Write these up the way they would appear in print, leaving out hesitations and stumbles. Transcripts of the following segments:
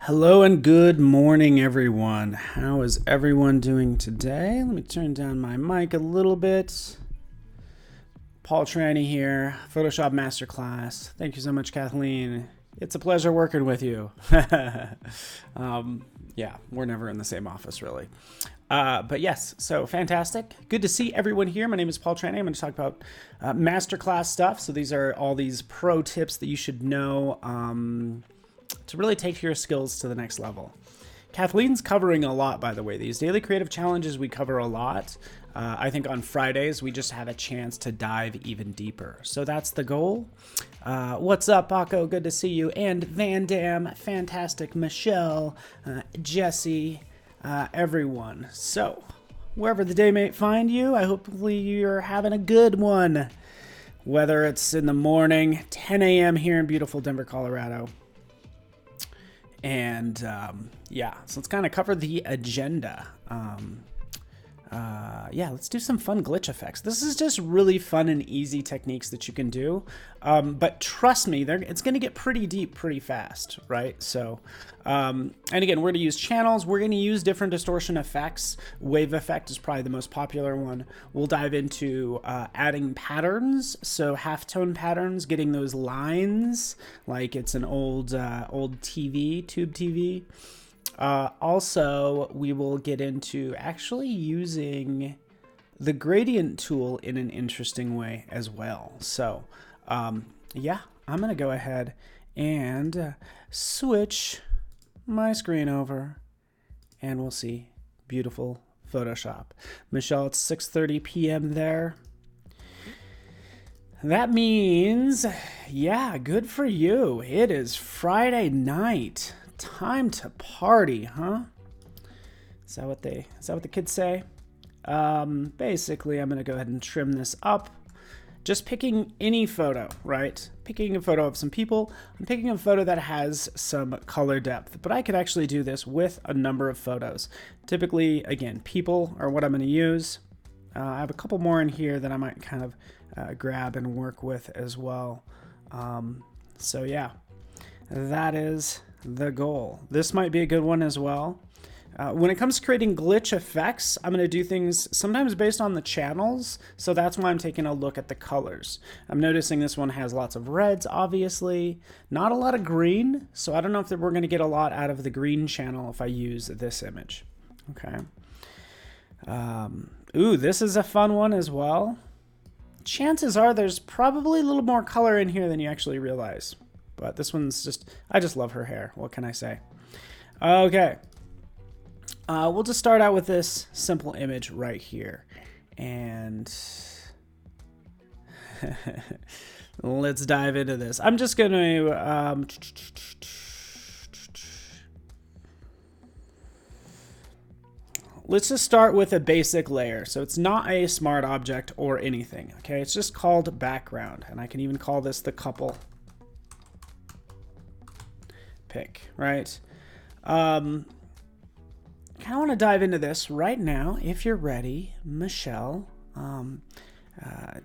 Hello and good morning, everyone. How is everyone doing today? Let me turn down my mic a little bit. Paul Trani here, Photoshop Masterclass. Thank you so much, Kathleen. It's a pleasure working with you. Yeah, we're never in the same office, really. But yes, so fantastic. Good to see everyone here. My name is Paul Trani. I'm going to talk about Masterclass stuff. So these are all these pro tips that you should know to really take your skills to the next level. Kathleen's covering a lot, by the way. These daily creative challenges, we cover a lot. I think on Fridays, we just have a chance to dive even deeper. So that's the goal. What's up, Paco? Good to see you. And Van Dam, fantastic. Michelle, Jesse, everyone. So wherever the day may find you, I hopefully you're having a good one. Whether it's in the morning, 10 a.m. here in beautiful Denver, Colorado. And yeah, so let's kind of cover the agenda. Yeah, let's do some fun glitch effects. This is just really fun and easy techniques that you can do. But trust me, it's going to get pretty deep pretty fast, right? So, and again, we're going to use channels. We're going to use different distortion effects. Wave effect is probably the most popular one. We'll dive into adding patterns. So halftone patterns, getting those lines like it's an old TV, tube TV. Also, we will get into actually using the gradient tool in an interesting way as well. So, yeah, I'm going to go ahead and switch my screen over and we'll see beautiful Photoshop. Michelle, it's 6:30 p.m. there. That means, yeah, good for you. It is Friday night. Time to party, huh? Is that what the kids say? Basically, I'm going to go ahead and trim this up. Just picking any photo, right? Picking a photo of some people. I'm picking a photo that has some color depth, but I could actually do this with a number of photos. Typically, again, people are what I'm going to use. I have a couple more in here that I might kind of grab and work with as well. So yeah, that is the goal. This might be a good one as well. When it comes to creating glitch effects, I'm going to do things sometimes based on the channels. So that's why I'm taking a look at the colors. I'm noticing this one has lots of reds, obviously. Not a lot of green. So I don't know if we're going to get a lot out of the green channel if I use this image. Okay. Ooh, this is a fun one as well. Chances are there's probably a little more color in here than you actually realize. But this one's just, I just love her hair. What can I say? Okay. We'll just start out with this simple image right here. And let's dive into this. I'm just going to, let's just start with a basic layer. So it's not a smart object or anything. Okay. It's just called background. And I can even call this the couple pick, right? Kind of want to dive into this right now, if you're ready, Michelle.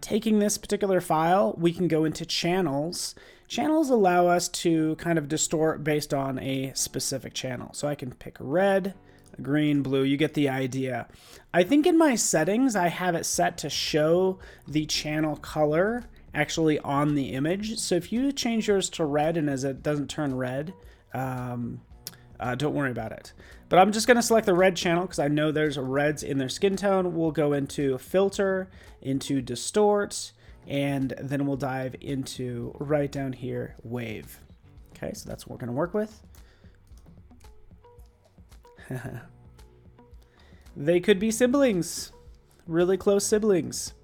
Taking this particular file, we can go into channels. Channels allow us to kind of distort based on a specific channel. So I can pick red, green, blue, you get the idea. I think in my settings, I have it set to show the channel color actually on the image. So if you change yours to red and as it doesn't turn red, don't worry about it. But I'm just going to select the red channel because I know there's reds in their skin tone. We'll go into filter, into distort, and then we'll dive into right down here, wave. Okay, so that's what we're going to work with. They could be siblings, really close siblings.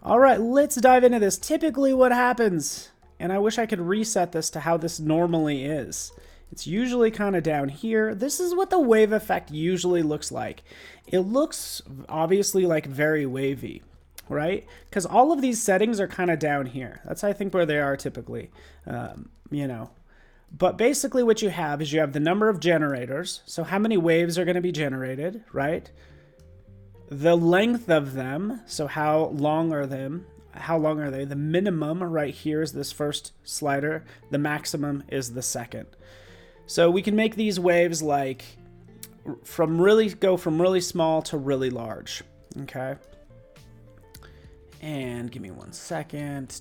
All right, let's dive into this. Typically what happens, and I wish I could reset this to how this normally is. It's usually kind of down here. This is what the wave effect usually looks like. It looks obviously like very wavy, right? Because all of these settings are kind of down here. That's, I think, where they are typically, you know. But basically what you have is you have the number of generators. So how many waves are going to be generated, right? The length of them. So how long are them? How long are they? The minimum right here is this first slider. The maximum is the second. So we can make these waves like go from really small to really large. Okay. And give me 1 second.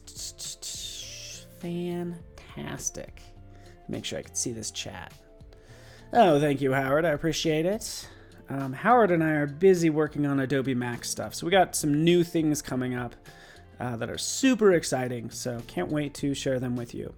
Fantastic. Make sure I can see this chat. Oh, thank you, Howard. I appreciate it. Howard and I are busy working on Adobe Max stuff. So we got some new things coming up that are super exciting. So can't wait to share them with you.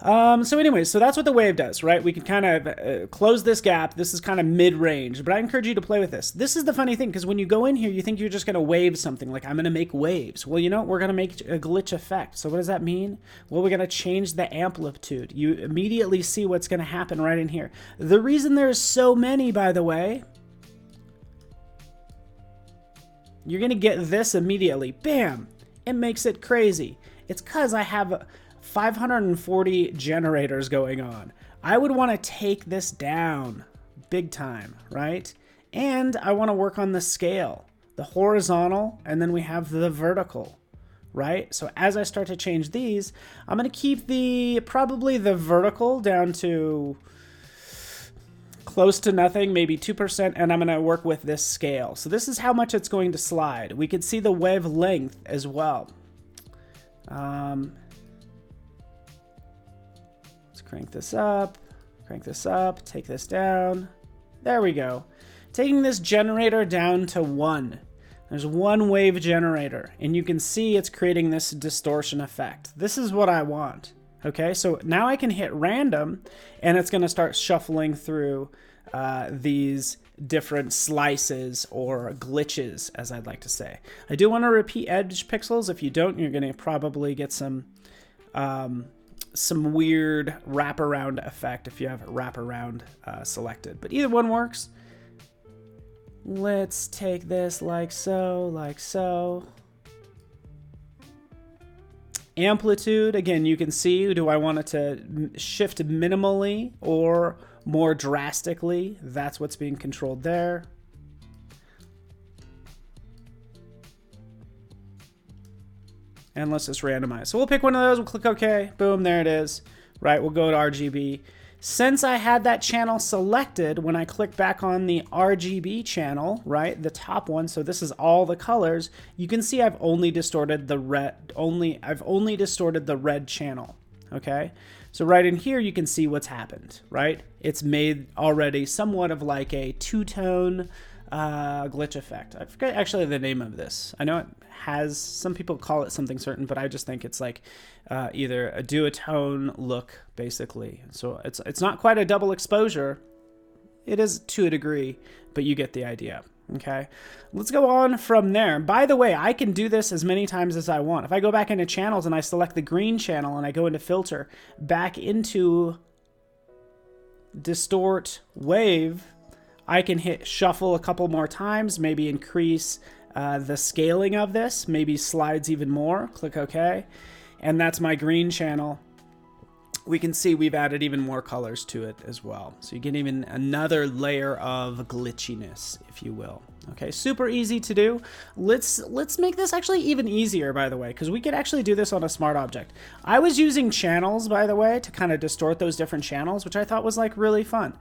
So anyways, so that's what the wave does, right? We can kind of close this gap. This is kind of mid-range, but I encourage you to play with this. This is the funny thing, because when you go in here, you think you're just going to wave something, like I'm going to make waves. Well, you know, we're going to make a glitch effect. So what does that mean? Well, we're going to change the amplitude. You immediately see what's going to happen right in here. The reason there's so many, by the way, you're going to get this immediately. Bam! It makes it crazy. It's because I have 540 generators going on. I would want to take this down big time, right? And I want to work on the scale, the horizontal, and then we have the vertical, right? So as I start to change these, I'm going to keep probably the vertical down to close to nothing, maybe 2%, and I'm going to work with this scale. So this is how much it's going to slide. We can see the wavelength as well. Crank this up, take this down. There we go. Taking this generator down to 1. There's 1 wave generator, and you can see it's creating this distortion effect. This is what I want. Okay, so now I can hit random, and it's going to start shuffling through these different slices or glitches, as I'd like to say. I do want to repeat edge pixels. If you don't, you're going to probably get some weird wraparound effect if you have wraparound selected. But either one works. Let's take this like so, like so. Amplitude, again, you can see, do I want it to shift minimally or more drastically? That's what's being controlled there. And let's just randomize. So we'll pick one of those, we'll click OK, boom, there it is. Right, we'll go to RGB. Since I had that channel selected, when I click back on the RGB channel, right, the top one, so this is all the colors, you can see I've only distorted the red channel, okay? So right in here, you can see what's happened, right? It's made already somewhat of like a two-tone glitch effect. I forget actually the name of this. I know it has, some people call it something certain, but I just think it's like either a duotone look, basically. So it's not quite a double exposure. It is to a degree, but you get the idea. Okay, let's go on from there. By the way, I can do this as many times as I want. If I go back into channels and I select the green channel and I go into filter, back into distort wave, I can hit shuffle a couple more times, maybe increase the scaling of this, maybe slides even more, click OK. And that's my green channel. We can see we've added even more colors to it as well. So you get even another layer of glitchiness, if you will. Okay, super easy to do. Let's make this actually even easier, by the way, because we could actually do this on a smart object. I was using channels, by the way, to kind of distort those different channels, which I thought was like really fun.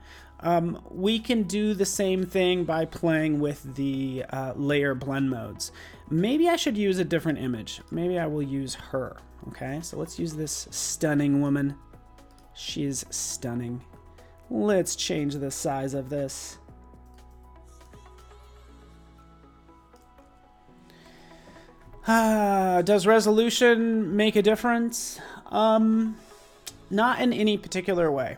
We can do the same thing by playing with the layer blend modes. Maybe I should use a different image. Maybe I will use her. Okay, so let's use this stunning woman. She's stunning. Let's change the size of this. Does resolution make a difference? Not in any particular way.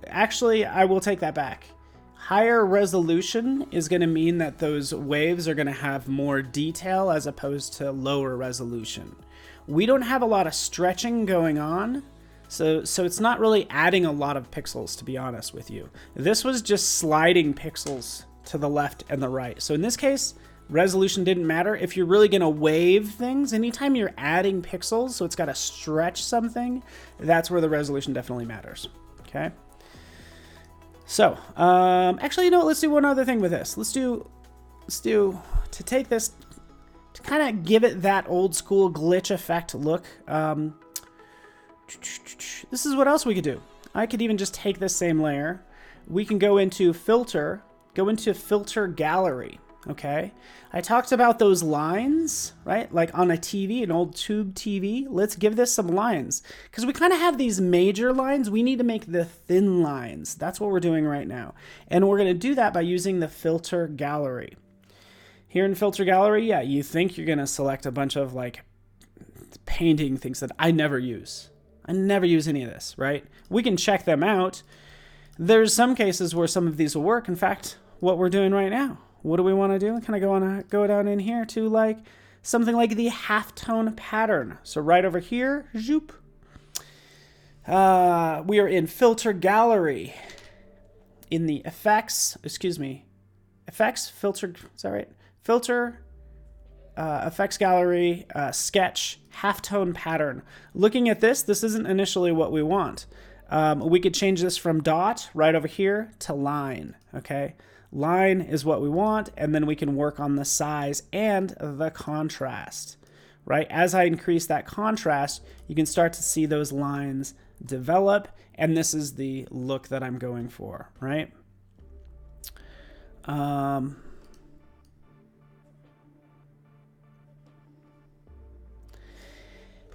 Actually, I will take that back. Higher resolution is going to mean that those waves are going to have more detail as opposed to lower resolution. We don't have a lot of stretching going on, so it's not really adding a lot of pixels, to be honest with you. This was just sliding pixels to the left and the right. So in this case, resolution didn't matter. If you're really going to wave things, anytime you're adding pixels, so it's got to stretch something, that's where the resolution definitely matters. Okay. So, actually, you know what? Let's do one other thing with this. Let's do, to take this, to kind of give it that old school glitch effect look, This is what else we could do. I could even just take this same layer. We can go into filter, filter gallery. Okay, I talked about those lines, right? Like on a TV, an old tube TV. Let's give this some lines because we kind of have these major lines. We need to make the thin lines. That's what we're doing right now. And we're going to do that by using the filter gallery. Here in filter gallery, yeah, you think you're going to select a bunch of like painting things that I never use. I never use any of this, right? We can check them out. There's some cases where some of these will work. In fact, what we're doing right now. What do we want to do? Kind of go down in here to like something like the halftone pattern. So right over here, zoop. We are in filter gallery. In the effects, filter, is that right? Filter, effects gallery, sketch, halftone pattern. Looking at this isn't initially what we want. We could change this from dot right over here to line, okay? Line is what we want, and then we can work on the size and the contrast, right? As I increase that contrast, you can start to see those lines develop, and this is the look that I'm going for, right?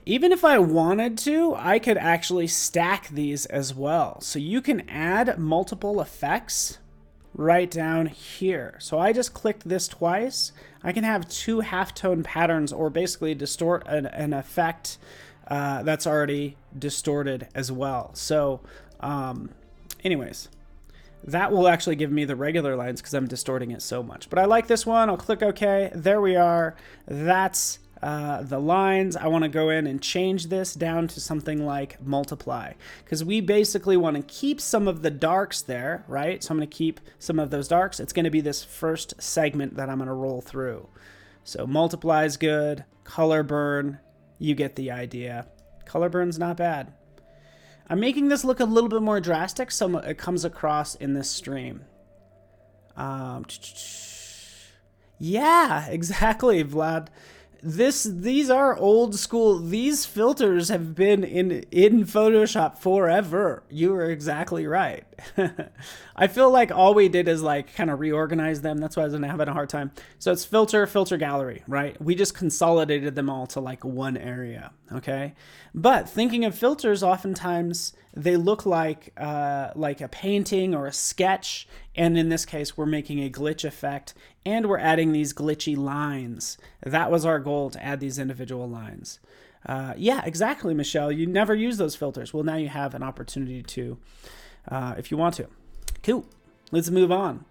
Even if I wanted to, I could actually stack these as well. So you can add multiple effects right down here. So I just clicked this twice. I can have two halftone patterns or basically distort an effect that's already distorted as well. So anyways, that will actually give me the regular lines because I'm distorting it so much. But I like this one. I'll click OK. There we are. That's the lines. I want to go in and change this down to something like multiply because we basically want to keep some of the darks there, right? So I'm going to keep some of those darks. It's going to be this first segment that I'm going to roll through. So multiply is good. Color burn, you get the idea. Color burn's not bad. I'm making this look a little bit more drastic so it comes across in this stream. Yeah, exactly, Vlad. These are old school. These filters have been in Photoshop forever. You are exactly right. I feel like all we did is like kind of reorganize them. That's why I was having a hard time. So it's filter gallery, right? We just consolidated them all to like one area, okay? But thinking of filters, oftentimes they look like a painting or a sketch. And in this case, we're making a glitch effect and we're adding these glitchy lines. That was our goal, to add these individual lines. Yeah, exactly, Michelle. You never use those filters. Well, now you have an opportunity to, if you want to. Cool. Let's move on.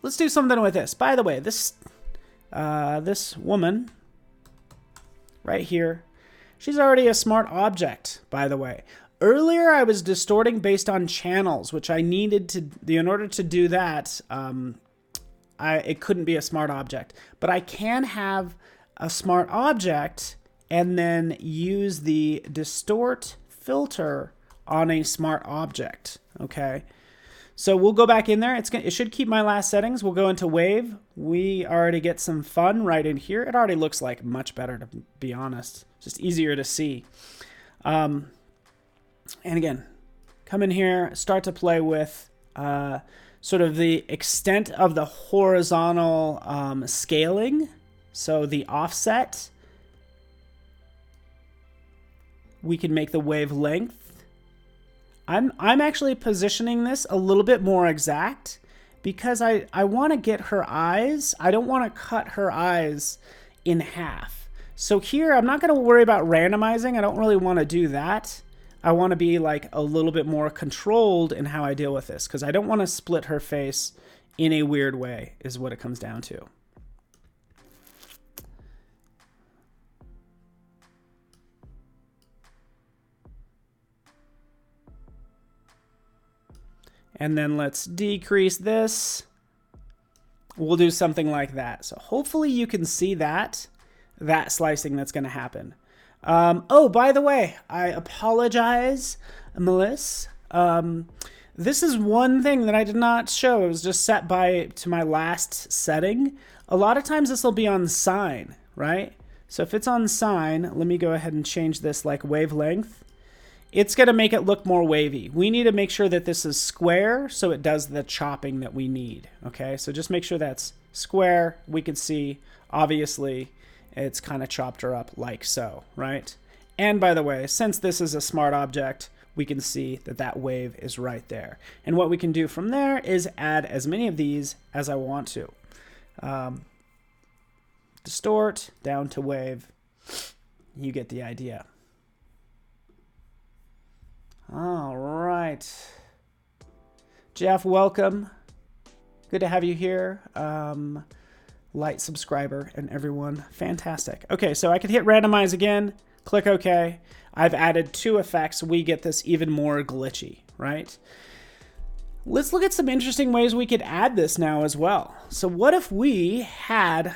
Let's do something with this. By the way, this woman right here, she's already a smart object, by the way. Earlier, I was distorting based on channels, which I needed to, in order to do that, it couldn't be a smart object. But I can have a smart object and then use the distort filter on a smart object, okay? So we'll go back in there. It should keep my last settings. We'll go into wave. We already get some fun right in here. It already looks like much better, to be honest. Just easier to see. And again, come in here, start to play with sort of the extent of the horizontal scaling. So the offset, we can make the wavelength. I'm actually positioning this a little bit more exact because I want to get her eyes. I don't want to cut her eyes in half. So here, I'm not going to worry about randomizing. I don't really want to do that. I want to be like a little bit more controlled in how I deal with this because I don't want to split her face in a weird way is what it comes down to. And then let's decrease this. We'll do something like that. So hopefully you can see that slicing that's going to happen. Oh, by the way, I apologize, Melissa. This is one thing that I did not show. It was just set to my last setting. A lot of times this will be on sign, right? So if it's on sine, let me go ahead and change this like wavelength. It's going to make it look more wavy. We need to make sure that this is square so it does the chopping that we need. Okay, so just make sure that's square. We can see, obviously, it's kind of chopped her up like so, right? And by the way, since this is a smart object, we can see that that wave is right there. And what we can do from there is add as many of these as I want to. Distort down to wave. You get the idea. All right. Jeff, welcome. Good to have you here. Light subscriber and everyone. Fantastic. Okay, so I can hit randomize again. Click OK. I've added 2 effects. We get this even more glitchy, right? Let's look at some interesting ways we could add this now as well. So what if we had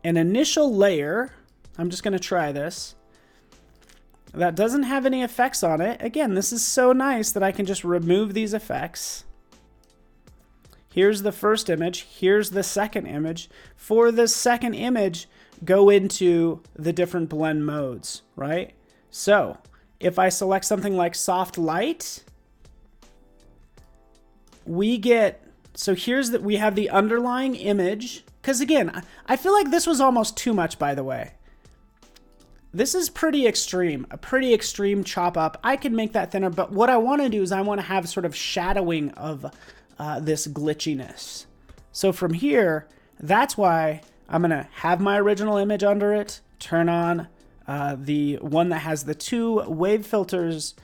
an initial layer? I'm just going to try this. That doesn't have any effects on it. Again, this is so nice that I can just remove these effects. Here's the first image. Here's the second image. For this second image, go into the different blend modes, right? So if I select something like soft light, we get, so here's that we have the underlying image. Because again, I feel like this was almost too much, by the way. This is pretty extreme, a pretty extreme chop up. I can make that thinner, but what I want to do is I want to have sort of shadowing of this glitchiness. So from here, that's why I'm going to have my original image under it, turn on the one that has the 2 wave filters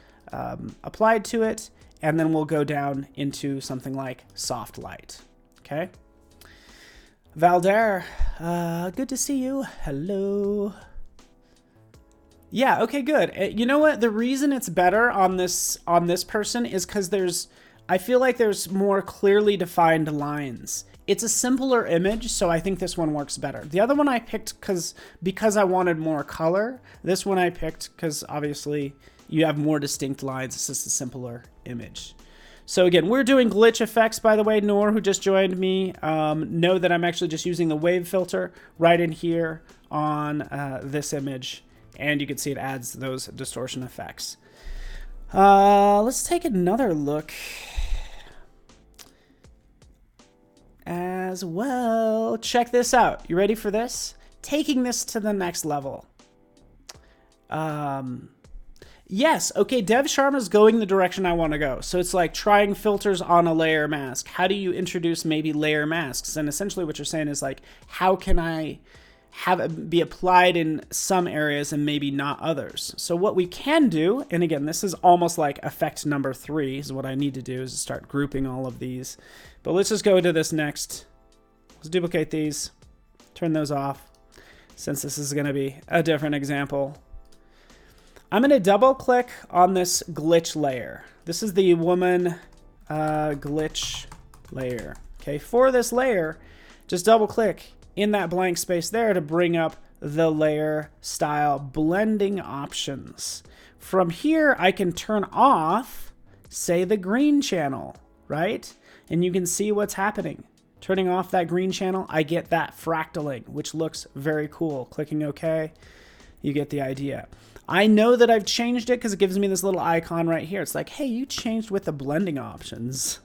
applied to it, and then we'll go down into something like soft light. Okay. Valder, good to see you. Hello. Yeah, okay, good. You know what? The reason it's better on this person is because I feel like there's more clearly defined lines. It's a simpler image, so I think this one works better. The other one I picked because I wanted more color. This one I picked because obviously you have more distinct lines. It's just a simpler image. So again, we're doing glitch effects, by the way. Noor, who just joined me, know that I'm actually just using the wave filter right in here on this image. And you can see it adds those distortion effects. Let's take another look as well. Check this out. You ready for this? Taking this to the next level. Yes, okay, Dev Sharma's going the direction I want to go. So it's like trying filters on a layer mask. How do you introduce maybe layer masks? And essentially what you're saying is like, how can I have it be applied in some areas and maybe not others? So what we can do, and again, this is almost like effect number 3, is what I need to do is start grouping all of these. But let's just go to this next. Let's duplicate these, turn those off, since this is going to be a different example. I'm going to double click on this glitch layer. This is the woman glitch layer. Okay, for this layer, just double click in that blank space there to bring up the layer style blending options. From here, I can turn off, say, the green channel, right? And you can see what's happening. Turning off that green channel, I get that fractaling, which looks very cool. Clicking OK, you get the idea. I know that I've changed it because it gives me this little icon right here. It's like, hey, you changed with the blending options.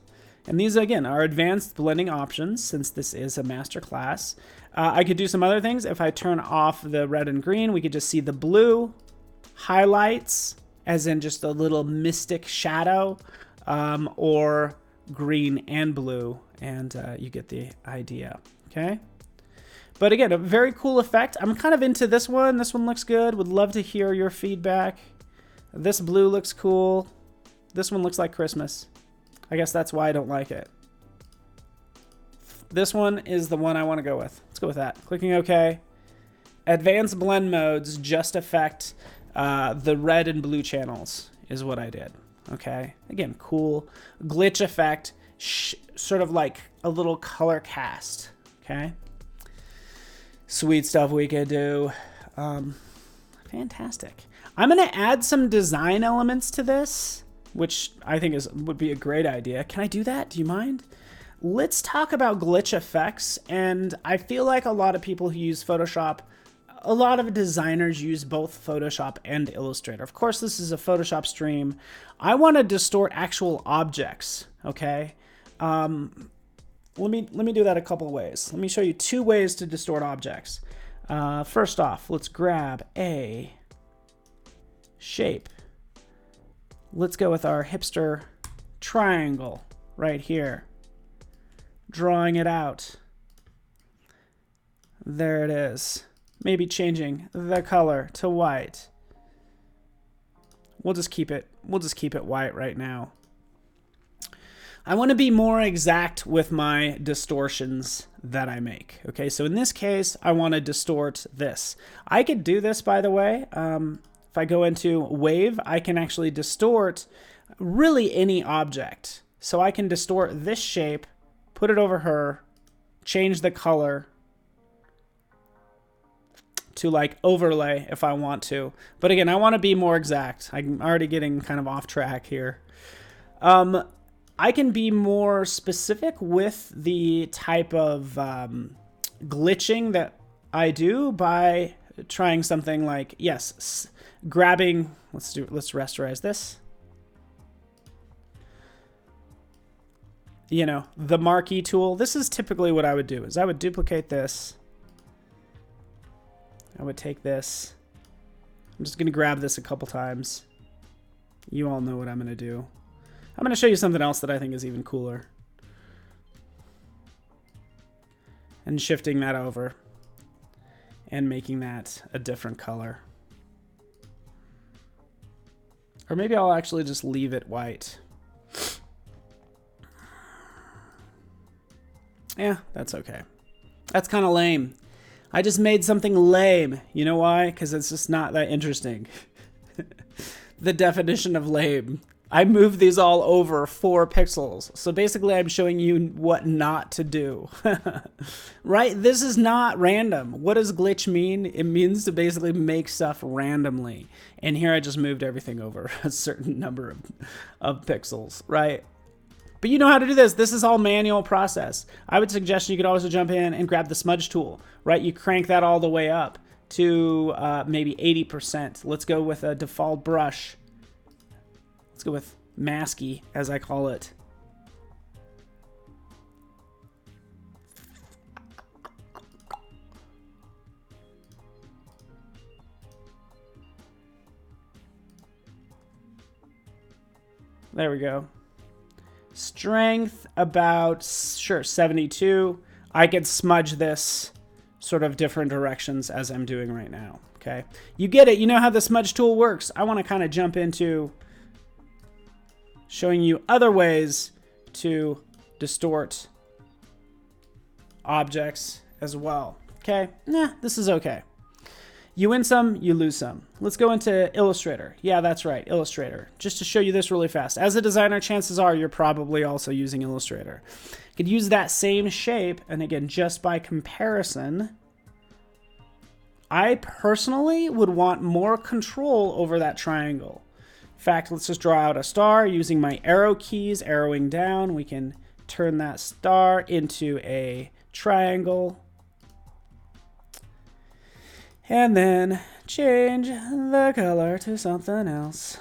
And these, again, are advanced blending options since this is a masterclass. I could do some other things. If I turn off the red and green, we could just see the blue highlights, as in just a little mystic shadow, or green and blue, and you get the idea, okay? But again, a very cool effect. I'm kind of into this one. This one looks good. Would love to hear your feedback. This blue looks cool. This one looks like Christmas. I guess that's why I don't like it. This one is the one I want to go with. Let's go with that. Clicking OK. Advanced blend modes just affect the red and blue channels is what I did. Okay. Again, cool glitch effect, sort of like a little color cast. Okay. Sweet stuff we could do. Fantastic. I'm going to add some design elements to this, which I think would be a great idea. Can I do that? Do you mind? Let's talk about glitch effects. And I feel like a lot of people who use Photoshop a lot of designers use both Photoshop and Illustrator. Of course, this is a Photoshop stream. I want to distort actual objects, okay? Let me do that a couple of ways. Let me show you 2 ways to distort objects. First off, let's grab a shape. Let's go with our hipster triangle right here. Drawing it out. There it is. Maybe changing the color to white. We'll just keep it white right now. I want to be more exact with my distortions that I make. Okay, so in this case, I want to distort this. I could do this, by the way. If I go into wave, I can actually distort really any object. So I can distort this shape, put it over her, change the color to like overlay if I want to. But again, I want to be more exact. I'm already getting kind of off track here. I can be more specific with the type of glitching that I do by trying something like, yes, grabbing, let's rasterize this. You know, the marquee tool. This is typically what I would do, is I would duplicate this. I would take this. I'm just going to grab this a couple times. You all know what I'm going to do. I'm going to show you something else that I think is even cooler. And shifting that over and making that a different color. Or maybe I'll actually just leave it white. Yeah, that's okay. That's kind of lame. I just made something lame. You know why? Because it's just not that interesting. The definition of lame. I moved these all over 4 pixels. So basically I'm showing you what not to do. Right? This is not random. What does glitch mean? It means to basically make stuff randomly. And here I just moved everything over a certain number of pixels, right? But you know how to do this. This is all manual process. I would suggest you could also jump in and grab the smudge tool, right? You crank that all the way up to maybe 80%. Let's go with a default brush. Let's go with masky, as I call it. There we go. Strength about, sure, 72. I could smudge this sort of different directions as I'm doing right now, okay? You get it. You know how the smudge tool works. I want to kind of jump into showing you other ways to distort objects as well, okay? Nah, this is okay. You win some, you lose some. Let's go into Illustrator. Yeah, that's right, Illustrator. Just to show you this really fast. As a designer, chances are you're probably also using Illustrator. You could use that same shape, and again, just by comparison, I personally would want more control over that triangle. In fact, let's just draw out a star using my arrow keys, arrowing down. We can turn that star into a triangle. And then change the color to something else.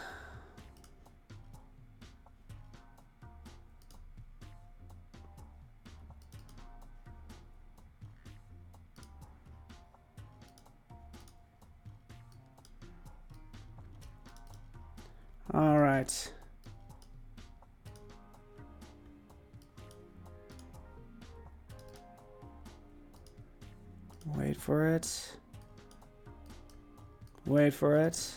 All right. Wait for it. Wait for it.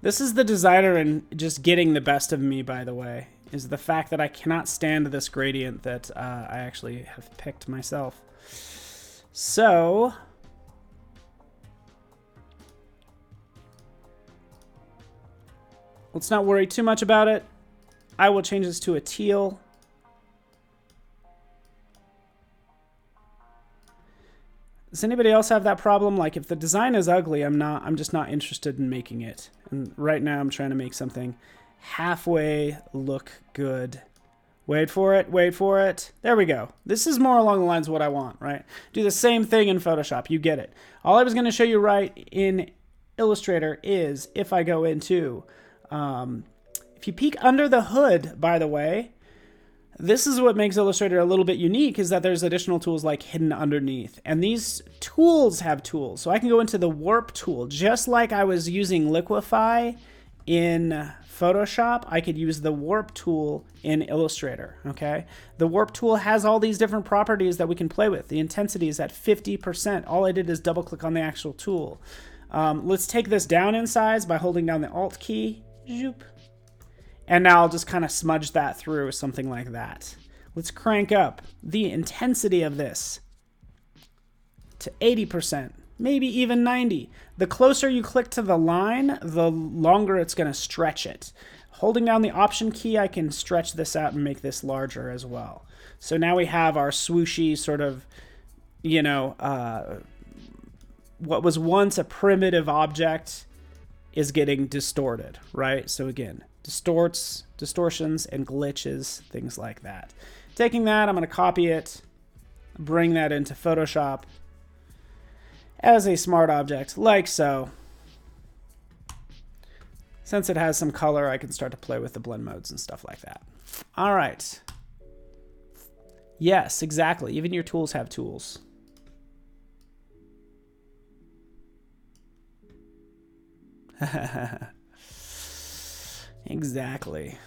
This is the designer and just getting the best of me, by the way, is the fact that I cannot stand this gradient that I actually have picked myself. So, let's not worry too much about it. I will change this to a teal. Does anybody else have that problem? Like, if the design is ugly, I'm just not interested in making it. And right now I'm trying to make something halfway look good Wait for it, wait for it. There we go. This is more along the lines of what I want, right? Do the same thing in Photoshop. You get it. All I was going to show you right in Illustrator is if I go into, if you peek under the hood, by the way, this is what makes Illustrator a little bit unique, is that there's additional tools like hidden underneath. And these tools have tools. So I can go into the warp tool, just like I was using Liquify in Photoshop, I could use the warp tool in Illustrator, okay? The warp tool has all these different properties that we can play with. The intensity is at 50%. All I did is double click on the actual tool. Let's take this down in size by holding down the Alt key. Zoop. And now I'll just kind of smudge that through, something like that. Let's crank up the intensity of this to 80%, maybe even 90. The closer you click to the line, the longer it's going to stretch it. Holding down the Option key, I can stretch this out and make this larger as well. So now we have our swooshy sort of, you know, what was once a primitive object is getting distorted, right? So again, distortions and glitches, things like that. Taking that, I'm going to copy it, bring that into Photoshop as a smart object, like so. Since it has some color, I can start to play with the blend modes and stuff like that. All right. Yes, exactly. Even your tools have tools. Exactly.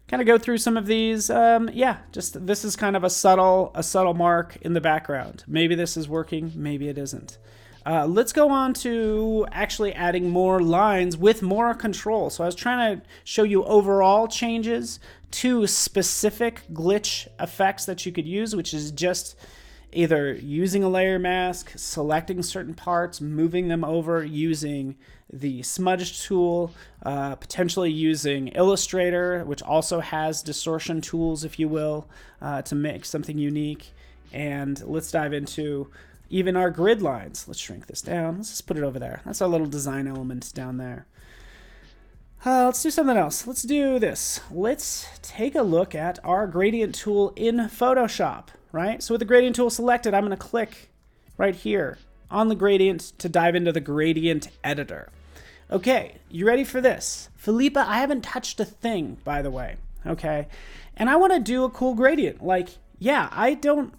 Kind of go through some of these. Yeah, just this is kind of a subtle mark in the background. Maybe this is working, maybe it isn't. Let's go on to actually adding more lines with more control. So I was trying to show you overall changes to specific glitch effects that you could use, which is just either using a layer mask, selecting certain parts, moving them over, using the smudge tool, potentially using Illustrator, which also has distortion tools, if you will, to make something unique. And let's dive into even our grid lines. Let's shrink this down. Let's just put it over there. That's our little design element down there. Let's do something else. Let's do this. Let's take a look at our gradient tool in Photoshop, right? So with the gradient tool selected, I'm going to click right here on the gradient to dive into the gradient editor. Okay, you ready for this? Philippa, I haven't touched a thing, by the way, okay? And I want to do a cool gradient. Like, yeah, I don't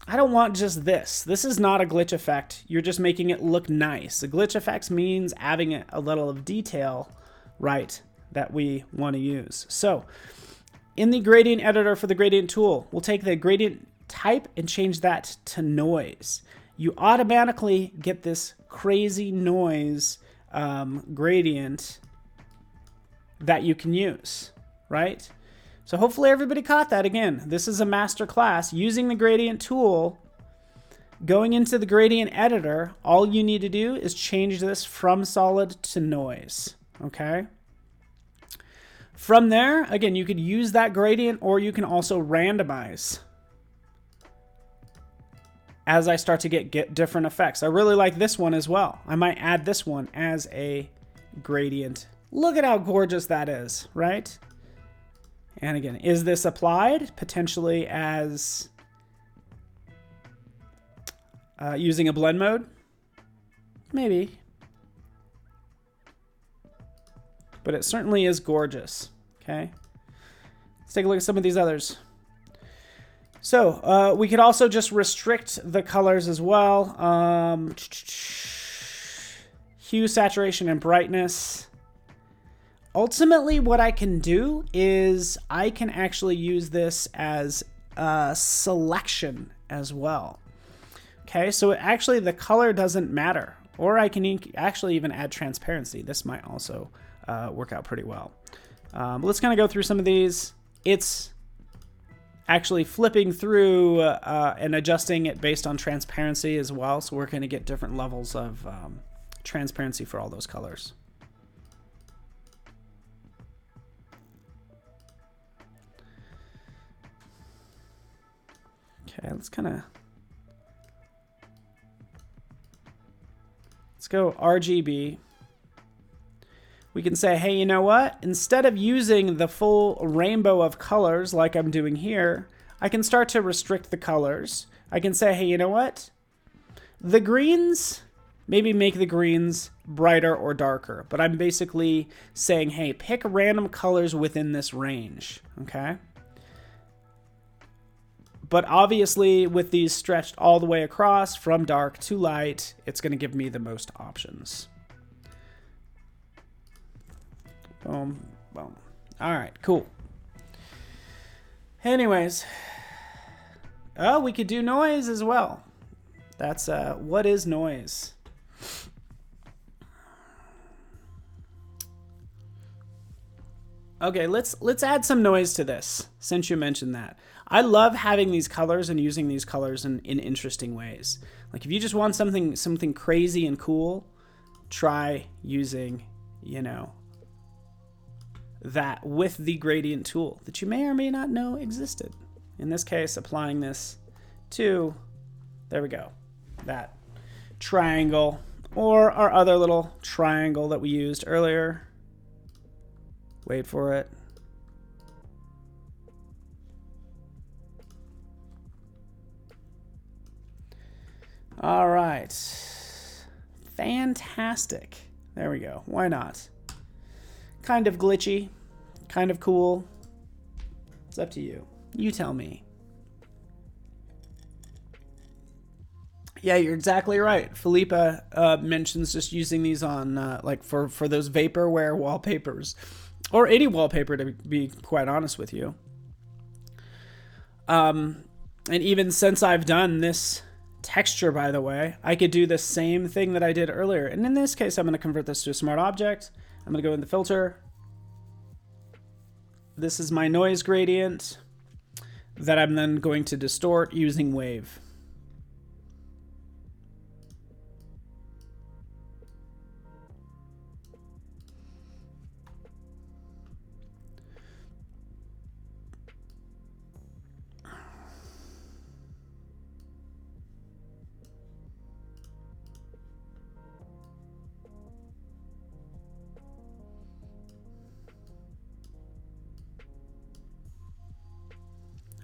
want just this. This is not a glitch effect. You're just making it look nice. A glitch effect means adding a little of detail, right, that we want to use. So in the gradient editor for the gradient tool, we'll take the gradient type and change that to noise. You automatically get this crazy noise gradient that you can use, right? So hopefully everybody caught that. Again, this is a master class using the gradient tool. Going into the gradient editor, all you need to do is change this from solid to noise, okay? From there, again, you could use that gradient, or you can also randomize as I start to get different effects. I really like this one as well. I might add this one as a gradient. Look at how gorgeous that is, right? And again, is this applied potentially as using a blend mode? Maybe. But it certainly is gorgeous, okay? Let's take a look at some of these others. So we could also just restrict the colors as well. Hue, saturation, and brightness. Ultimately, what I can do is I can actually use this as a selection as well. Okay, so actually the color doesn't matter. Or I can actually even add transparency. This might also work out pretty well. Let's kind of go through some of these. It's actually flipping through and adjusting it based on transparency as well. So we're going to get different levels of transparency for all those colors. Okay, let's go RGB. we can say, hey, you know what? Instead of using the full rainbow of colors like I'm doing here, I can start to restrict the colors. I can say, hey, you know what? The greens, maybe make the greens brighter or darker. But I'm basically saying, hey, pick random colors within this range, okay? But obviously, with these stretched all the way across from dark to light, it's going to give me the most options. Boom, boom. All right, cool. Anyways, oh, we could do noise as well. That's what is noise? Okay, let's add some noise to this since you mentioned that. I love having these colors and using these colors in interesting ways. Like if you just want something crazy and cool, try using, you know, that with the gradient tool that you may or may not know existed. In this case, applying this to, there we go, that triangle or our other little triangle that we used earlier. Wait for it. All right. Fantastic. There we go. Why not? Kind of glitchy, kind of cool. It's up to you. You tell me. Yeah, you're exactly right. Philippa mentions just using these on like for those vaporware wallpapers, or any wallpaper, to be quite honest with you. And even since I've done this texture, by the way, I could do the same thing that I did earlier. And in this case, I'm going to convert this to a smart object. I'm going to go in the filter. This is my noise gradient that I'm then going to distort using wave.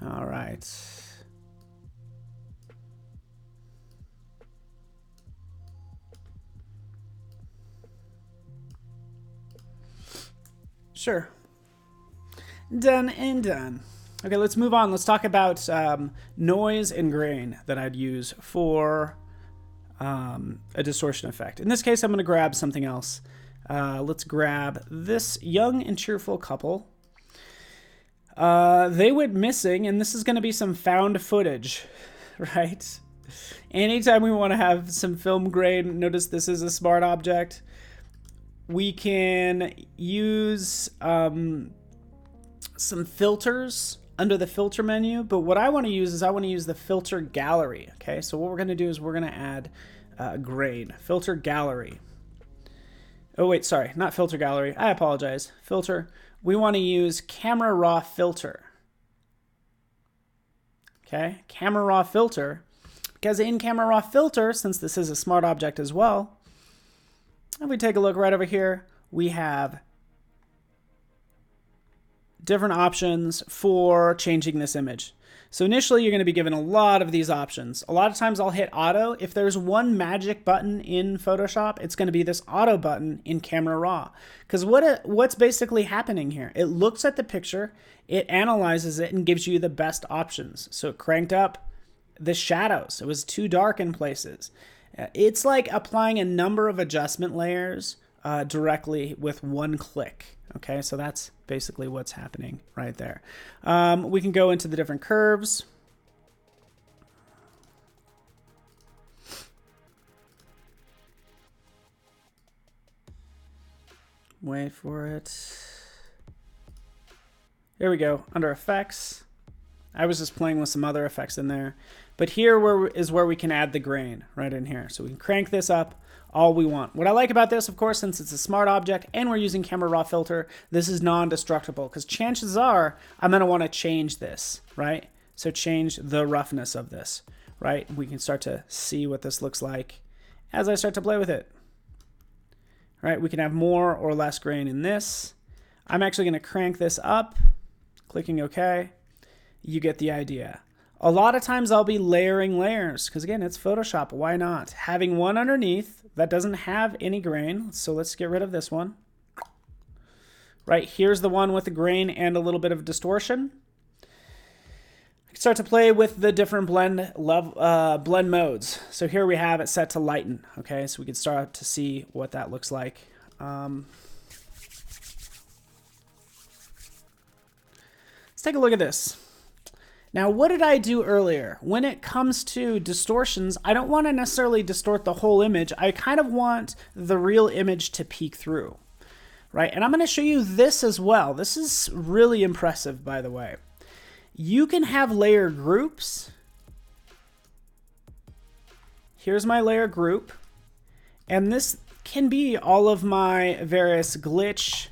All right. Sure. Done and done. Okay, let's move on. Let's talk about noise and grain that I'd use for a distortion effect. In this case, I'm going to grab something else. Let's grab this young and cheerful couple. They went missing, and this is going to be some found footage, right? Anytime we want to have some film grain, notice this is a smart object. We can use some filters under the filter menu, but what I want to use is I want to use the filter gallery. Okay, so what we're going to do is we're going to add grain, filter gallery. Oh wait, sorry, not filter gallery. I apologize. Filter. We want to use camera raw filter. Okay, camera raw filter, because in camera raw filter, since this is a smart object as well, if we take a look right over here, we have different options for changing this image. So initially, you're going to be given a lot of these options. A lot of times I'll hit auto. If there's one magic button in Photoshop, it's going to be this auto button in Camera Raw. Because what's basically happening here? It looks at the picture, it analyzes it, and gives you the best options. So it cranked up the shadows. It was too dark in places. It's like applying a number of adjustment layers directly with one click. Okay, so that's basically what's happening right there. We can go into the different curves. Wait for it. Here we go, under effects. I was just playing with some other effects in there. But here is where we can add the grain, right in here. So we can crank this up all we want. What I like about this, of course, since it's a smart object and we're using camera raw filter, this is non-destructible, because chances are I'm going to want to change this, right? So change the roughness of this, right? We can start to see what this looks like as I start to play with it. right? We can have more or less grain in this. I'm actually going to crank this up, clicking OK. You get the idea. A lot of times I'll be layering layers because, again, it's Photoshop. Why not? Having one underneath that doesn't have any grain. So let's get rid of this one. Right, here's the one with the grain and a little bit of distortion. I can start to play with the different blend modes. So here we have it set to lighten. Okay, so we can start to see what that looks like. Let's take a look at this. Now, what did I do earlier? When it comes to distortions, I don't want to necessarily distort the whole image. I kind of want the real image to peek through, right? And I'm going to show you this as well. This is really impressive, by the way. You can have layer groups. Here's my layer group. And this can be all of my various glitch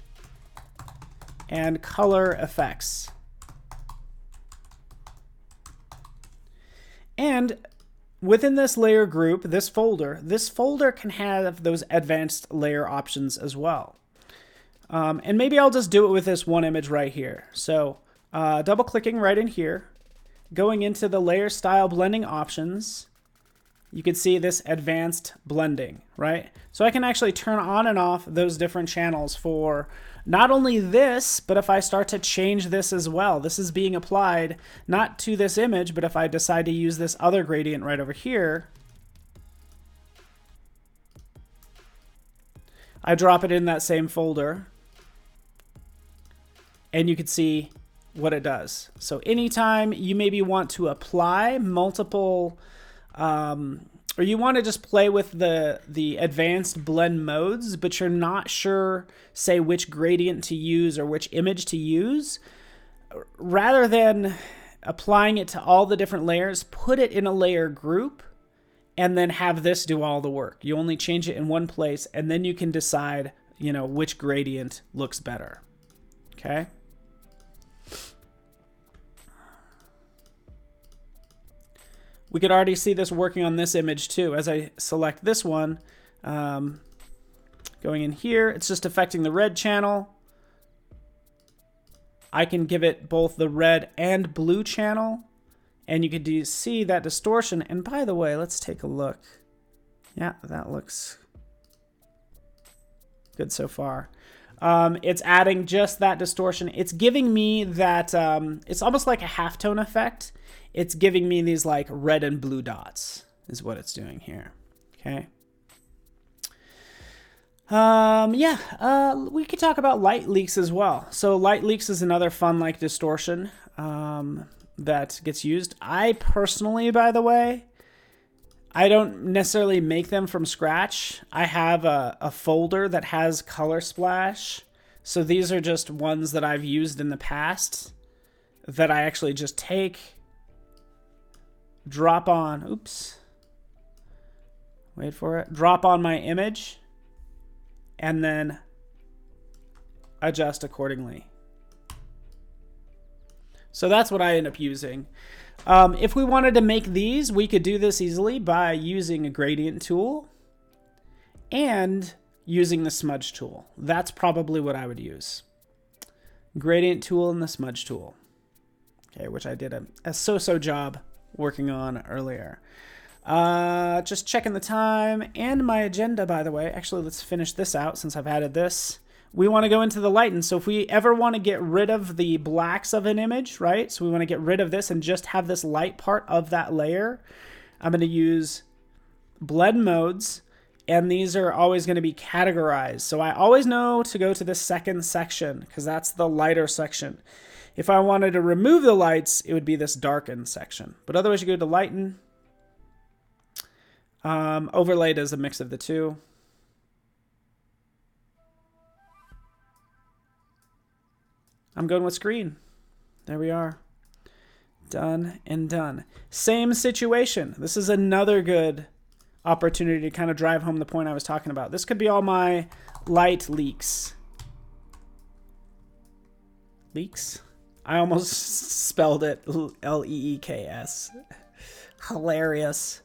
and color effects. And within this layer group, this folder can have those advanced layer options as well. And maybe I'll just do it with this one image right here. So double clicking right in here, going into the layer style blending options, you can see this advanced blending, right? So I can actually turn on and off those different channels for not only this, but if I start to change this as well. This is being applied not to this image, but if I decide to use this other gradient right over here, I drop it in that same folder, and you can see what it does. So anytime you maybe want to apply multiple, or you want to just play with the advanced blend modes, but you're not sure, say, which gradient to use or which image to use, rather than applying it to all the different layers, put it in a layer group and then have this do all the work. You only change it in one place, and then you can decide, you know, which gradient looks better. Okay? We could already see this working on this image too. As I select this one, going in here, it's just affecting the red channel. I can give it both the red and blue channel, and you could see that distortion. And by the way, let's take a look. Yeah, that looks good so far. It's adding just that distortion. It's giving me that, it's almost like a halftone effect. It's giving me these like red and blue dots is what it's doing here. Okay. We could talk about light leaks as well. So light leaks is another fun like distortion that gets used. I personally, by the way, I don't necessarily make them from scratch. I have a folder that has color splash. So these are just ones that I've used in the past that I actually just take, drop on, oops, wait for it, drop on my image, and then adjust accordingly. So that's what I end up using. If we wanted to make these, we could do this easily by using a gradient tool and using the smudge tool. That's probably what I would use. Gradient tool and the smudge tool. Okay, which I did a so-so job working on earlier. Just checking the time and my agenda, by the way. Actually, let's finish this out since I've added this. We want to go into the lighten. So if we ever want to get rid of the blacks of an image, right? So we want to get rid of this and just have this light part of that layer. I'm going to use blend modes, and these are always going to be categorized. So I always know to go to the second section because that's the lighter section. If I wanted to remove the lights, it would be this darken section. But otherwise, you go to lighten. Overlay does a mix of the two. I'm going with screen. There we are. Done and done. Same situation. This is another good opportunity to kind of drive home the point I was talking about. This could be all my light leaks. Leaks? I almost spelled it L-E-E-K-S. Hilarious.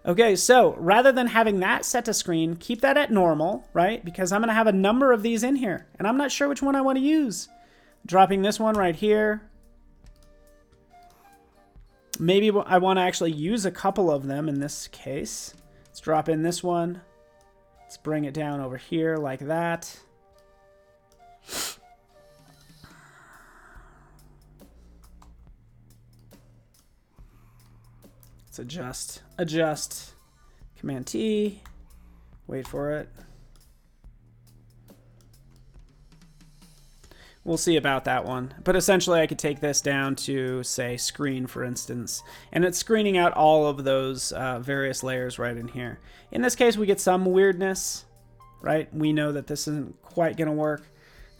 Okay, so rather than having that set to screen, keep that at normal, right? Because I'm going to have a number of these in here, and I'm not sure which one I want to use. Dropping this one right here. Maybe I want to actually use a couple of them in this case. Let's drop in this one. Let's bring it down over here like that. Let's adjust, Command T, wait for it. We'll see about that one. But essentially I could take this down to, say, screen, for instance, and it's screening out all of those various layers right in here. In this case, we get some weirdness, right? We know that this isn't quite gonna work.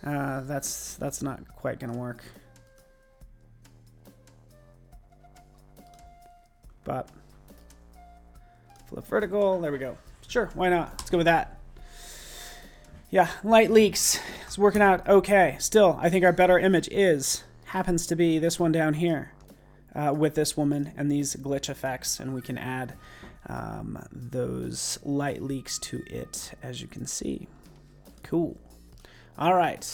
That's not quite gonna work. But flip vertical, there we go. Sure, why not? Let's go with that. Yeah, light leaks. It's working out okay. Still, I think our better image happens to be this one down here with this woman and these glitch effects, and we can add those light leaks to it, as you can see. Cool. All right.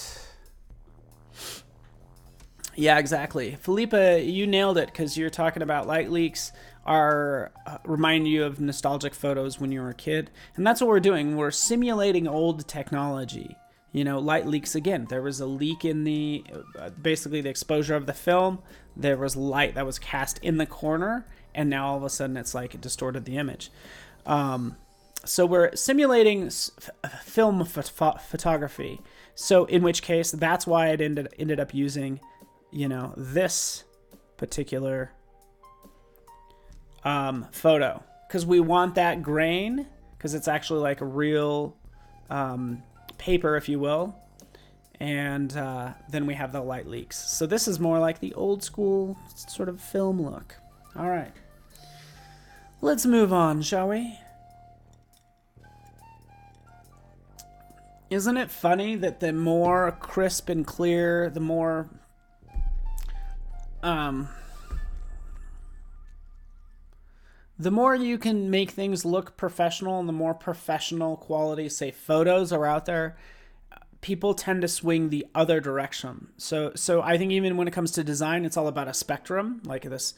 Yeah, exactly. Felipe, you nailed it, because you're talking about light leaks are remind you of nostalgic photos when you were a kid. And that's what we're doing. We're simulating old technology. You know, light leaks again. There was a leak in the, basically the exposure of the film. There was light that was cast in the corner, and now all of a sudden it's like it distorted the image. So we're simulating film photography. So in which case, that's why it ended up using, you know, this particular photo, because we want that grain, because it's actually like a real paper, if you will, and then we have the light leaks. So this is more like the old school sort of film look. All right, let's move on, shall we? Isn't it funny that the more crisp and clear, the more you can make things look professional, and the more professional quality, say, photos are out there, people tend to swing the other direction. So I think even when it comes to design, it's all about a spectrum, like this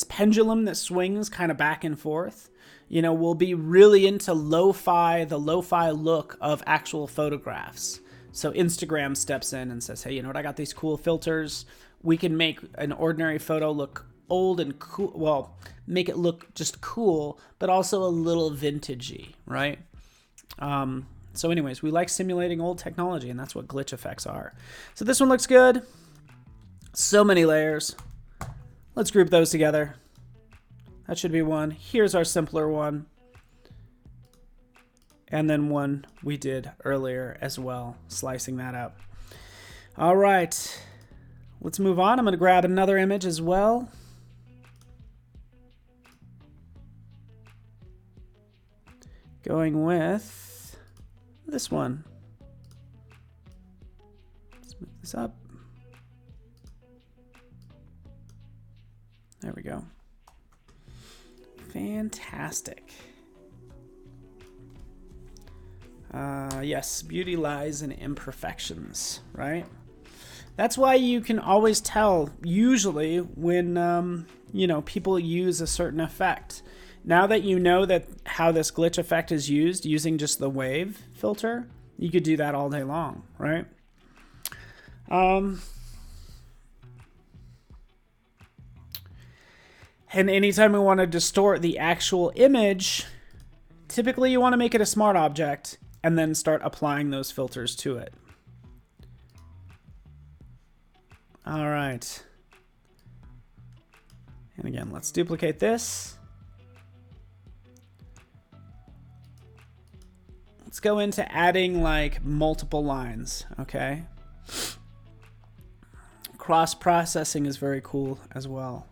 pendulum that swings kind of back and forth. You know, we'll be really into the lo-fi look of actual photographs. So Instagram steps in and says, hey, you know what? I got these cool filters. We can make an ordinary photo look old and cool. Well, make it look just cool, but also a little vintagey, right? So anyways, we like simulating old technology, and that's what glitch effects are. So this one looks good. So many layers. Let's group those together. That should be one. Here's our simpler one. And then one we did earlier as well, slicing that up. All right, let's move on. I'm going to grab another image as well. Going with this one. Let's move this up. There we go. Fantastic. Yes, beauty lies in imperfections, right? That's why you can always tell, usually, when you know, people use a certain effect. Now that you know that how this glitch effect is used, using just the wave filter, you could do that all day long, right? And anytime we want to distort the actual image, typically you want to make it a smart object and then start applying those filters to it. All right. And again, let's duplicate this. Let's go into adding like multiple lines, okay? Cross-processing is very cool as well.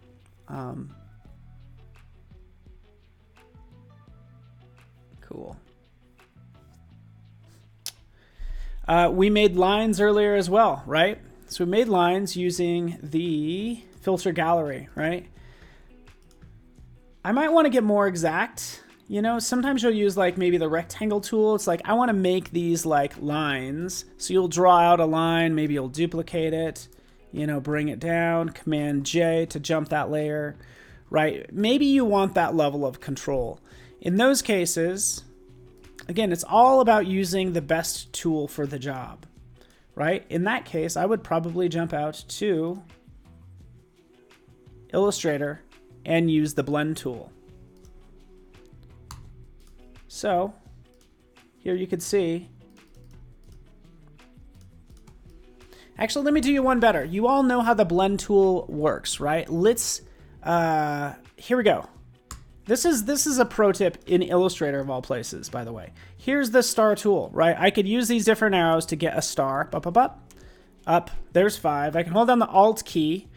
Cool. We made lines earlier as well, right? So we made lines using the filter gallery, right? I might want to get more exact. You know, sometimes you'll use like maybe the rectangle tool. It's like, I want to make these like lines. So you'll draw out a line, maybe you'll duplicate it, you know, bring it down, Command J to jump that layer, right? Maybe you want that level of control. In those cases, again, it's all about using the best tool for the job, right? In that case, I would probably jump out to Illustrator and use the blend tool. So here you can see, actually, let me do you one better. You all know how the blend tool works, right? Let's, here we go. This is a pro tip in Illustrator of all places, by the way. Here's the star tool, right? I could use these different arrows to get a star, up, there's 5. I can hold down the Alt key,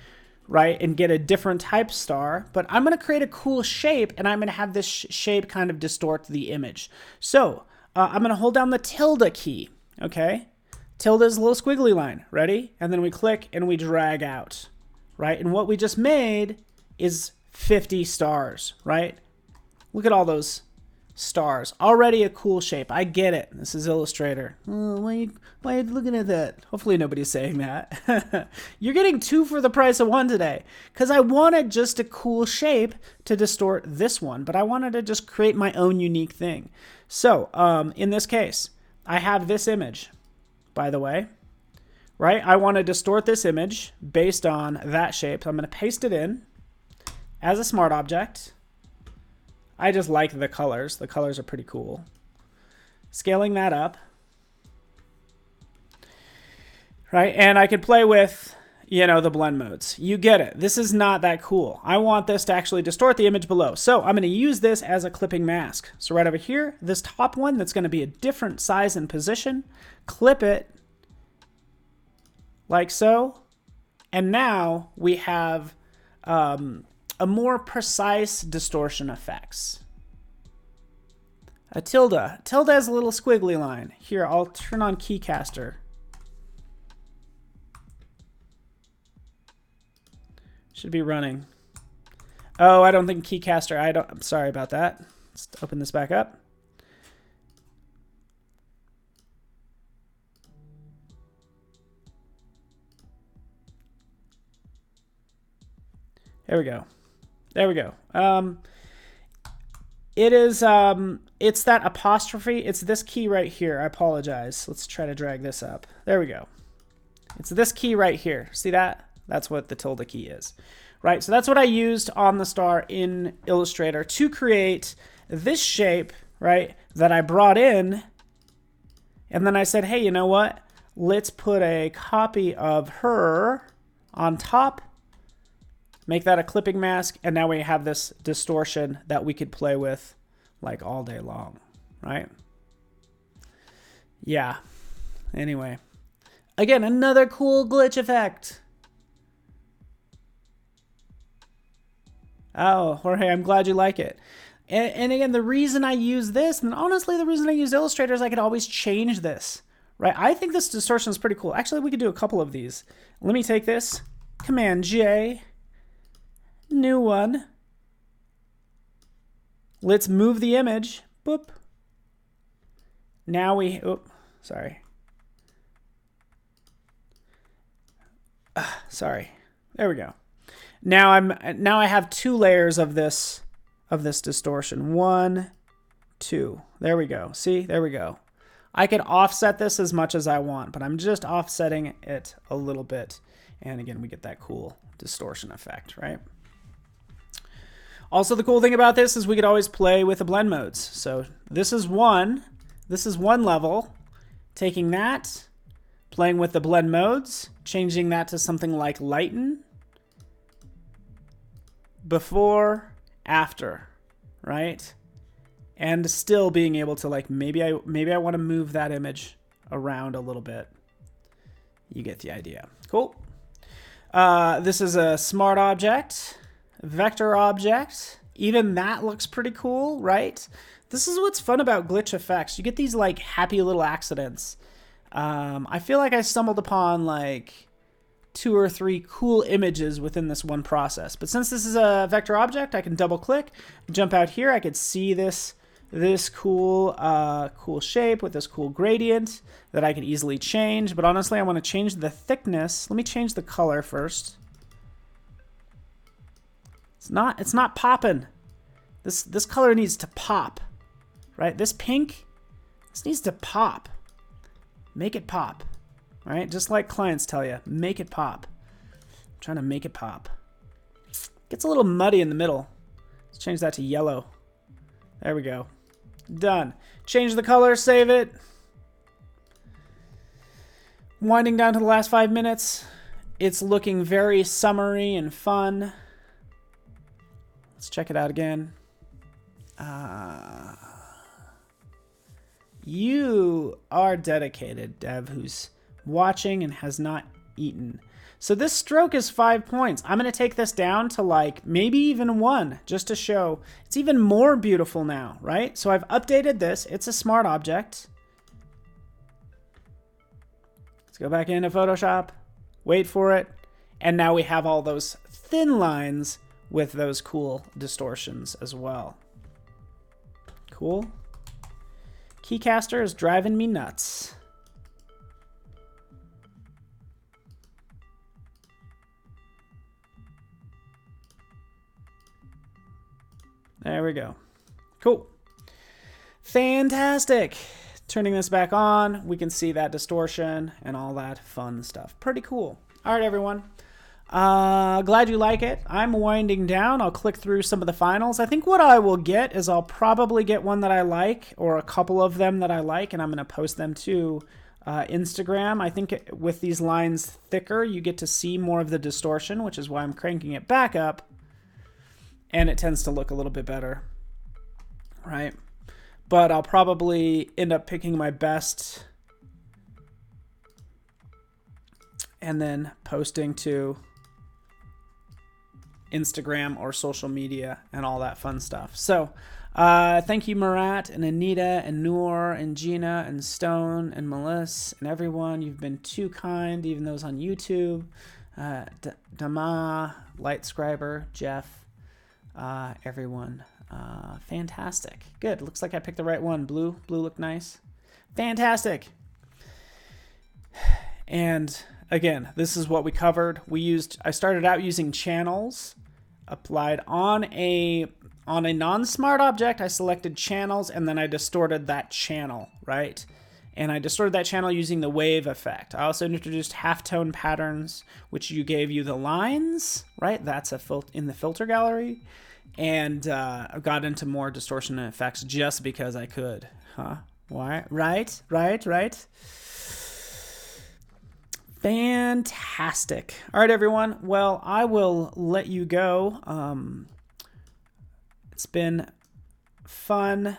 right, and get a different type star, but I'm going to create a cool shape, and I'm going to have this shape kind of distort the image. So I'm going to hold down the tilde key, okay? Tilde is a little squiggly line, ready? And then we click and we drag out, right? And what we just made is 50 stars, right? Look at all those stars. Already a cool shape. I get it. This is Illustrator. Oh, why are you looking at that? Hopefully nobody's saying that. You're getting 2 for the price of 1 today, because I wanted just a cool shape to distort this one, but I wanted to just create my own unique thing. So in this case, I have this image, by the way, right? I want to distort this image based on that shape. So I'm going to paste it in as a smart object. I just like the colors. The colors are pretty cool. Scaling that up. Right, and I could play with, you know, the blend modes. You get it. This is not that cool. I want this to actually distort the image below. So I'm going to use this as a clipping mask. So right over here, this top one that's going to be a different size and position, clip it like so. And now we have a more precise distortion effects. A tilde. Tilde has a little squiggly line. Here, I'll turn on Keycaster. Should be running. Oh, I don't think Keycaster, I'm sorry about that. Let's open this back up. There we go. There we go. It is, it's that apostrophe. It's this key right here. I apologize. Let's try to drag this up. There we go. It's this key right here. See that? That's what the tilde key is, right? So that's what I used on the star in Illustrator to create this shape, right, that I brought in. And then I said, hey, you know what? Let's put a copy of her on top. Make that a clipping mask, and now we have this distortion that we could play with like all day long, right? Yeah. Anyway. Again, another cool glitch effect. Oh, Jorge, I'm glad you like it. And again, the reason I use this, and honestly the reason I use Illustrator, is I could always change this, right? I think this distortion is pretty cool. Actually, we could do a couple of these. Let me take this, Command J, new one. Let's move the image. Boop. Now we, oh, sorry. Sorry. There we go. Now I have 2 layers of this distortion. 1, 2. There we go. See? There we go. I could offset this as much as I want, but I'm just offsetting it a little bit. And again, we get that cool distortion effect, right? Also, the cool thing about this is we could always play with the blend modes. So this is one level. Taking that, playing with the blend modes, changing that to something like lighten. Before, after, right? And still being able to, like, maybe I want to move that image around a little bit. You get the idea. Cool. This is a smart object, vector object. Even that looks pretty cool, right? This is what's fun about glitch effects. You get these like happy little accidents. I feel like I stumbled upon like 2 or 3 cool images within this one process. But since this is a vector object, I can double click, jump out here. I could see this this cool, cool shape with this cool gradient that I can easily change. But honestly, I want to change the thickness. Let me change the color first. It's not popping. This color needs to pop, right? This pink, this needs to pop. Make it pop, right? Just like clients tell you, make it pop. I'm trying to make it pop. Gets a little muddy in the middle. Let's change that to yellow. There we go. Done. Change the color, save it. Winding down to the last 5 minutes. It's looking very summery and fun. Let's check it out again. You are dedicated, Dev, who's watching and has not eaten. So this stroke is 5 points. I'm going to take this down to like maybe even 1 just to show it's even more beautiful now, right? So I've updated this. It's a smart object. Let's go back into Photoshop, wait for it. And now we have all those thin lines with those cool distortions as well. Cool. Keycaster is driving me nuts. There we go. Cool. Fantastic. Turning this back on, we can see that distortion and all that fun stuff. Pretty cool. All right, everyone. Glad you like it. I'm winding down. I'll click through some of the finals. I think what I will get is I'll probably get one that I like or a couple of them that I like, and I'm going to post them to Instagram. I think with these lines thicker, you get to see more of the distortion, which is why I'm cranking it back up, and it tends to look a little bit better, right? But I'll probably end up picking my best and then posting to Instagram or social media and all that fun stuff. So thank you, Murat and Anita and Noor and Gina and Stone and Melissa and everyone. You've been too kind, even those on YouTube. Dama, Lightscriber, Jeff, everyone. Fantastic. Good. Looks like I picked the right one. Blue looked nice. Fantastic. And again, this is what we covered. I started out using channels applied on a non-smart object. I selected channels and then I distorted that channel, right? And I distorted that channel using the wave effect. I also introduced halftone patterns, which gave you the lines, right? That's in the filter gallery. And I got into more distortion effects just because I could. Huh? Why? Right. Fantastic. All right, everyone. Well, I will let you go. It's been fun.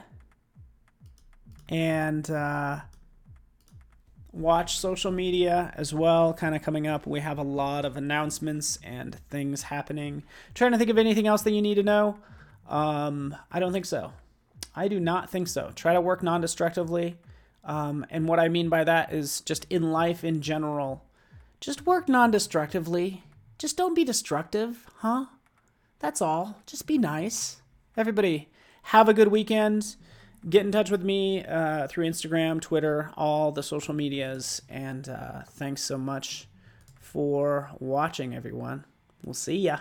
And watch social media as well, kind of coming up. We have a lot of announcements and things happening. Trying to think of anything else that you need to know. I don't think so. I do not think so. Try to work non-destructively. And what I mean by that is just in life in general. Just work non-destructively. Just don't be destructive, huh? That's all. Just be nice. Everybody, have a good weekend. Get in touch with me through Instagram, Twitter, all the social medias. And thanks so much for watching, everyone. We'll see ya.